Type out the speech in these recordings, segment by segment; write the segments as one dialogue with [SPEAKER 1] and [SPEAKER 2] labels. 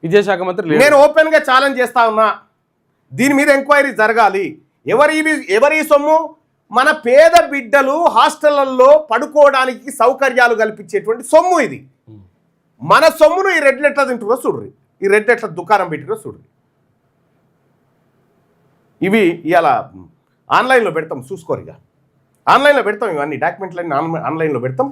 [SPEAKER 1] విద్యాశాఖ మంత్రి
[SPEAKER 2] నేను ఓపెన్గా ఛాలెంజ్ చేస్తా ఉన్నా, దీని మీద ఎంక్వైరీ జరగాలి. ఎవరి సొమ్ము? మన పేద బిడ్డలు హాస్టళ్లలో పడుకోవడానికి సౌకర్యాలు కల్పించేటువంటి సొమ్ము ఇది. మన సొమ్మును ఈ రెడ్ ఎట్లా తింటురో చూడ్రి, ఈ రెడ్ ఎట్లా దుకాణం పెట్టిరో చూడ్రి. ఇవి ఇవాళ ఆన్లైన్లో పెడతాం, చూసుకోరిగా. ఆన్లైన్లో పెడతాం, ఇవన్నీ డాక్యుమెంట్లన్నీ ఆన్లైన్లో పెడతాం,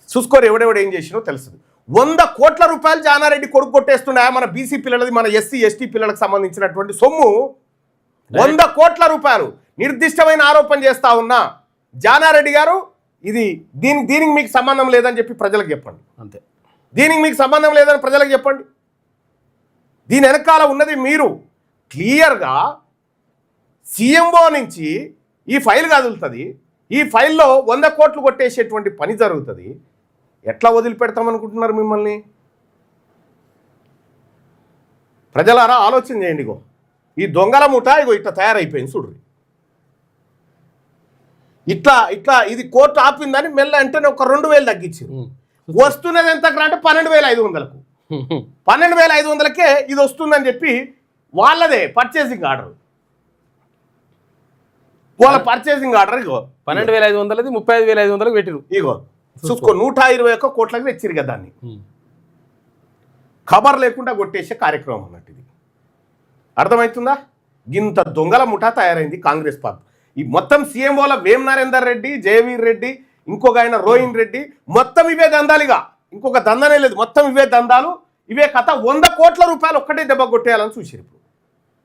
[SPEAKER 2] చూసుకోరు. ఎవడెవడు ఏం చేసినో తెలుస్తుంది. 100 కోట్ల రూపాయలు జానారెడ్డి కొడుకు కొట్టేస్తున్నాయా మన బీసీ పిల్లలది, మన ఎస్సీ ఎస్టీ పిల్లలకు సంబంధించినటువంటి సొమ్ము 100 కోట్ల రూపాయలు. నిర్దిష్టమైన ఆరోపణ చేస్తా ఉన్నా జానారెడ్డి గారు, ఇది దీనికి మీకు సంబంధం లేదని చెప్పి ప్రజలకు చెప్పండి.
[SPEAKER 1] అంతే,
[SPEAKER 2] దీనికి మీకు సంబంధం లేదని ప్రజలకు చెప్పండి. దీని వెనకాల ఉన్నది మీరు. క్లియర్గా సీఎంఓ నుంచి ఈ ఫైల్ కదులుతుంది, ఈ ఫైల్లో 100 కోట్లు కొట్టేసేటువంటి పని జరుగుతుంది. ఎట్లా వదిలిపెడతామనుకుంటున్నారు మిమ్మల్ని? ప్రజలారా ఆలోచన చేయండి. ఇగో ఈ దొంగల ముఠ ఇగో ఇట్లా తయారైపోయింది చూడ్రి. ఇట్లా ఇది కోర్టు ఆపిందని మెల్ల వెంటనే ఒక 2000 తగ్గించారు. వస్తున్నది ఎంత అంటే 12,500కు, 12,500కే ఇది వస్తుందని చెప్పి వాళ్ళదే పర్చేసింగ్ ఆర్డర్. వాళ్ళ పర్చేసింగ్ ఆర్డర్ ఇగో
[SPEAKER 1] 12,500ది 35,500కి పెట్టిరు.
[SPEAKER 2] ఇగో చూసుకో, 121 కోట్లకి తెచ్చిరు కదా దాన్ని. ఖబర్ లేకుండా కొట్టేసే కార్యక్రమం అన్నట్టు ఇది. అర్థమవుతుందా? ఇంత దొంగల ముఠా తయారైంది కాంగ్రెస్ పార్టీ. ఈ మొత్తం సీఎంఓల వేం నరేందర్ రెడ్డి, జయవీర్ రెడ్డి, ఇంకొక ఆయన రోహిన్ రెడ్డి, మొత్తం ఇవే దందాలుగా, ఇంకొక దందనే లేదు, మొత్తం ఇవే దందాలు, ఇవే కథ. 100 కోట్ల రూపాయలు ఒక్కటే దెబ్బ కొట్టేయాలని చూసిరు ఇప్పుడు.